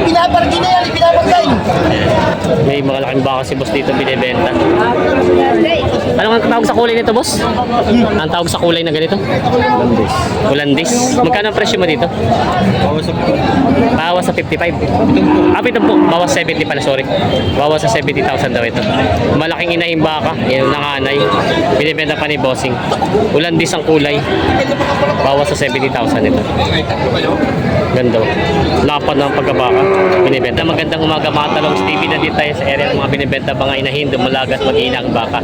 Pinaparking na yan, pinaparking. May mga laking baka si boss dito binibenta. Ano ang tawag sa kulay nito, boss? Ang tawag sa kulay na ganito? Holandis. Magkano ang presyo mo dito? Bawas sa 55. Ito po. Bawas 70 pala, sorry. Bawas sa 70,000 daw ito. Malaking inahing baka. Yan ang nanganay. Binibenta pa ni bossing. Holandis ang kulay. Bawas sa 70,000 ito. Ganda. Lapad ng pagkabaka. Binibenta. Magandang umaga mga talong TV na dito tayo sa area ng mga binibenta mga inahin, dumalagat, mag-iinang baka.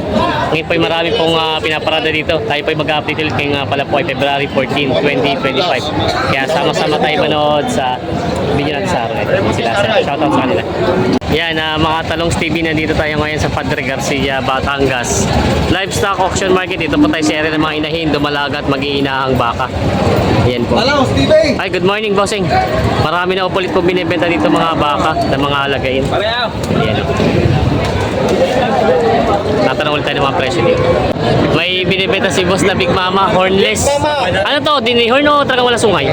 Ngayon po ay marami pong pinaparada dito. Tayo po ay mag-update ulit ngayong pala po ay February 14, 2025. Kaya sama-sama tayo manood sa video natin sa araw. Sila sa shoutout sa kanila. Yan, mga talong TV na dito tayo ngayon sa Padre Garcia, Batangas. Livestock auction market. Dito po tayo sa area ng mga inahin, dumalagat, mag-iinahang baka. Yan po. Hello, Steve. Ay, good morning, bossing. Marami na ulit po binibenta dito mga baka na mga alagayin. Yan. Tatanong ulit tayo ng mga presyo dito. May binibenta si boss na Big Mama, hornless. Ano to? Dinihorn o talagang wala sungay?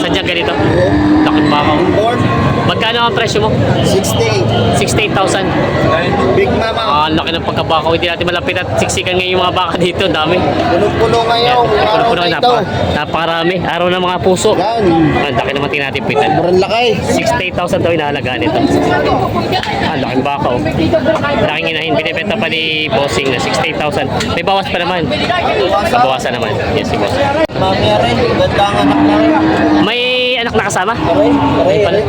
Sadyang ganito. Lakit baka. Magkano ang presyo mo? 68,000. Big Mama. Laki ng pagkabaka. Hindi natin malapit at siksikan ngayon yung mga baka dito. Dami. Puno-puno ngayon. Puno-puno. Napakarami. Araw ng mga puso. Yan. Ang laki naman natin pitan. Sobrang laki. 68,000 daw inahalagaan ito. Laking baka oh. Laking inahin. Binibenta pa ni bossing na 68,000. May bawas pa naman. Kabawasan naman. Yes, si boss. Mami rin. Ganda ang anak na rin. May anak na kasama? Aray. Pala.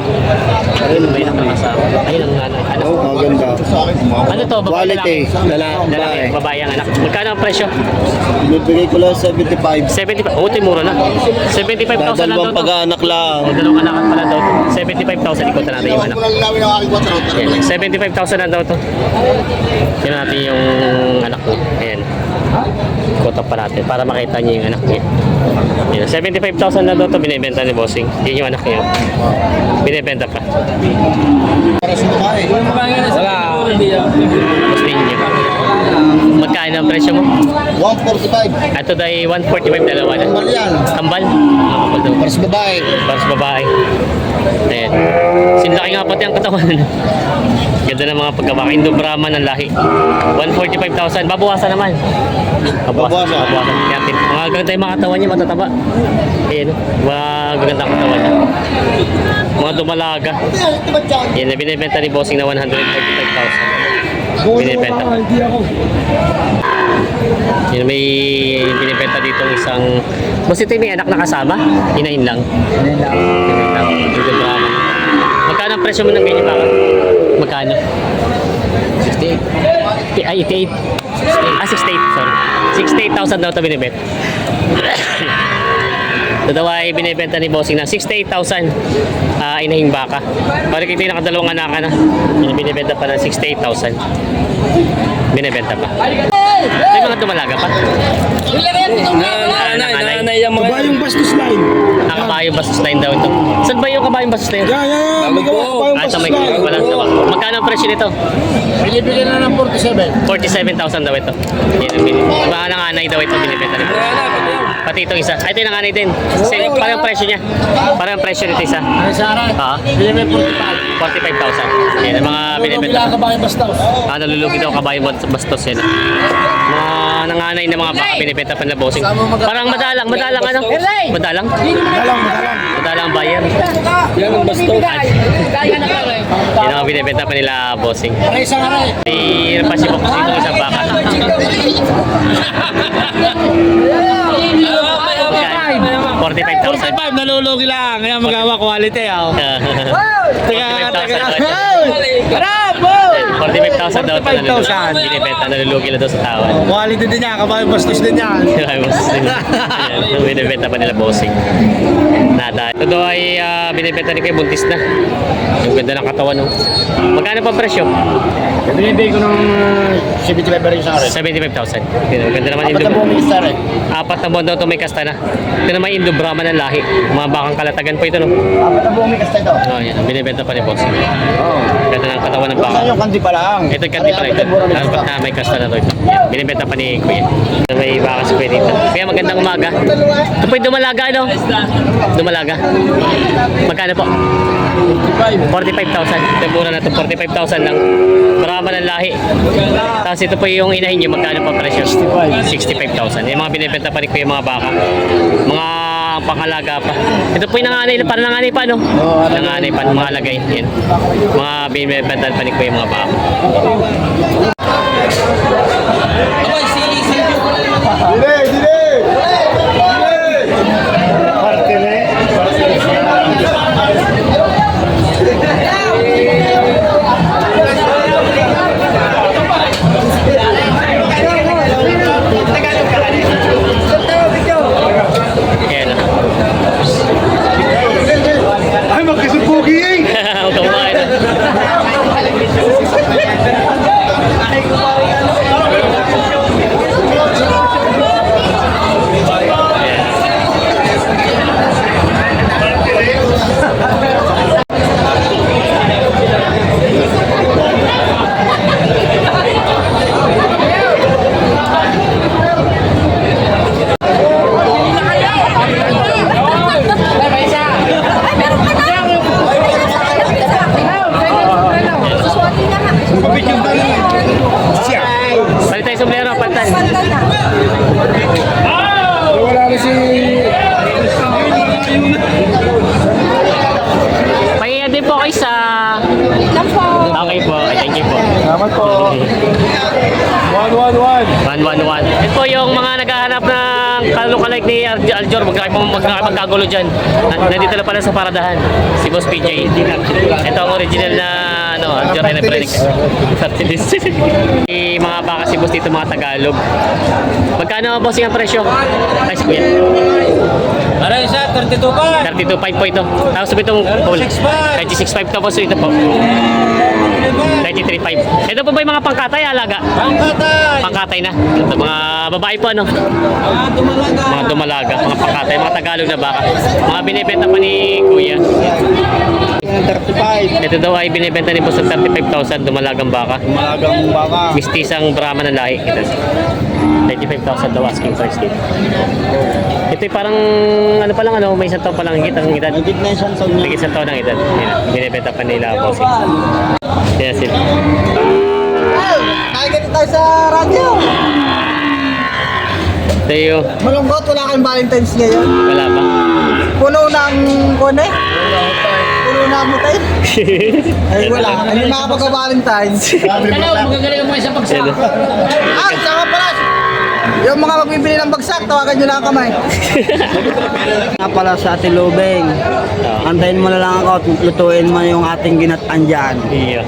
May anak na kasama. Ayun ang anak. Oh, maganda. Ano to? Babae Quality. lalaki. Babae ang anak. Magkano ang presyo? Binibigay ko lang 75. 75. Oh, mura na. 75,000 lang daw Dalawang to. pag-aanak lang. O, dalawang anak pala daw to. 75,000. Ikutan natin yung anak. Yan. 75,000 na daw to. Tignan natin yung anak mo. Ayan. Ikutan pa natin para makita niyo yung anak niya. Yan. 75,000 na daw to binibenta ni bossing. Yan yung anak niya. Binibenta pa. Wala. Boss ninyo. Magkano ang presyo mo? 145. Ito dahil 145 dalawa na. Kambal yan. Kambal? Para sa babae. Para sa babae. Ayan. Sinlaki nga pati ang katawan. Ganda ng mga pagkabaka. Indo-Brahman ng lahi. 145,000. Babawasan naman. Babawasan. Yatin. Mga ganda yung mga katawan niya. Matataba. Ayan. Mga ganda ang katawan niya. Mga dumalaga. Yan. Binibenta ni bossing na 145,000. Binibenta. Yan, may binibenta dito isang boss, ito may anak na kasama? Inahin lang? Inahin lang. Magkano ang presyo mo ng ganyan baka? Magkano? 68. Ay, 88. 68, sorry. 68,000 daw ito binibenta. Dadawa ay binibenta ni bossing na 68,000 inahing baka. Parang kita yung nakadalawang anak na. Binibenta pa ng 68,000. Binibenta pa. May mga dumalaga pa. Nanay yung mga... Kabayong bastos line. Kabayong bastos line daw ito. Saan ba yung kabayong bastos line? Yan. Sa may walang sawa. Magkano ang presyo nito? Binibili na ng 47. 47,000 daw ito. Mga nanganay daw ito binibenta nito. Pati itong isa. Ito yung nanganay din. Parang presyo niya. Parang presyo nito isa. Ano sa aray? Binibili 45. 45,000. Yan ang mga binibenta. Kabayong bastos. Nalulugi daw kabayong bastos yan. Mga nanganay na mga baka binibenta pa na bossing. Parang madalang ano? Madalang? Madalang buyer. Yan ang bastos. Yan ang binibenta pa nila bossing. Aray sa aray. Hirap pa si bossing kung isang baka. 45,000. 45, nalulugi lang. Kaya magawa quality ah. 45,000. Bravo! 45,000 daw ito binibenta. Nalulugi na daw sa tawad. Quality din niya, kabayong bastos din yan. Binibenta pa nila bossing. Nada. Ito daw ay binibenta ni kay buntis na. Yung ganda ng katawan. No? Magkano pa presyo? Binibigay ko ng 75 pa rin sa akin. 75,000. Ganda naman Apat na buong minister eh. 4 na buwan daw ito may kasta na. Ito naman Indo-Brahman ng lahi. Mga bakang kalatagan po ito. No? 4 na buong minister ito. Oh, yan. Binibenta pa ni bossing. Oo. Ganda ng katawan ng baka. Saan yung kandi pa lang? Ito spotted cat din pala ito. Dapat na may kasta na to ito. Binibenta pa ni Kuya. May baka si Kuya dito. Kaya magandang umaga. Ito po yung dumalaga, ano? Dumalaga. Magkano po? 45,000. Ito mura na ito. 45,000 lang. Marama ng lahi. Tapos ito po yung inahin nyo. Magkano pa presyo? 65,000. Yung mga binibenta pa ni Kuya mga baka. Mga pangalaga pa. Ito po yung nanganay. Parang nanganay pa, no? Nanganay pa. Mga lagay. Yan. Mga binibenta pa ni Kuya mga baka. Yan. Ay, magkisupugi eh! Huwag ka kumain na. Palit tayo sombrero, pantan. Wala na si... Pahinga din po kayo sa... Okay po, thank you po. Salamat po. 111. 111. Ito po yung mga naghahanap ng kalukalike ni Aljor. Magkakagulo dyan. Nandito na pala sa paradahan. Si Boss PJ. Ito ang original na Aljor and Brennick. Mga baka si Boss dito mga Tagalog. Magkano boss yung presyo? Ay, si Kuya. Ano yun sir? 32 pa? 32.5 po ito. Tapos sabi itong 36.5 to po. So ito po. 33.5. Ito po ba yung mga pangkatay, alaga? Pangkatay! Pangkatay na. Ito mga babae po, ano? Dumalaga! Mga dumalaga, mga pangkatay, mga Tagalog na baka. Mga binibenta pa ni Kuya. 35. Ito daw ay binibenta ni Boss sa 35,000 dumalagang baka. Dumalagang baka. Mistisang Brahma ng lahi. Ito. 35,000 daw asking price dito. Ito ay parang ano pa lang, ano, may isang taon pa lang higit ang edad. Higit na isang taon Higit isang taon ang edad. Yan, binibenta pa nila Boss. Yan sila. Nakikita tayo sa radyo. Ito yung Malungkot, wala kang Valentine's ngayon. wala pa. Puno ng kone. Puno na mo tayo. Ay wala, hindi makapag-Valentine's. Magagaling mo isang pagsak. Ah, saka pala. Yung mga magbibili ng bagsak, tawagan nyo lang ang kamay. Nga pala sa Ate Lubeng. Antayin mo na lang ako at lutuin mo yung ating ginatan dyan. Iya.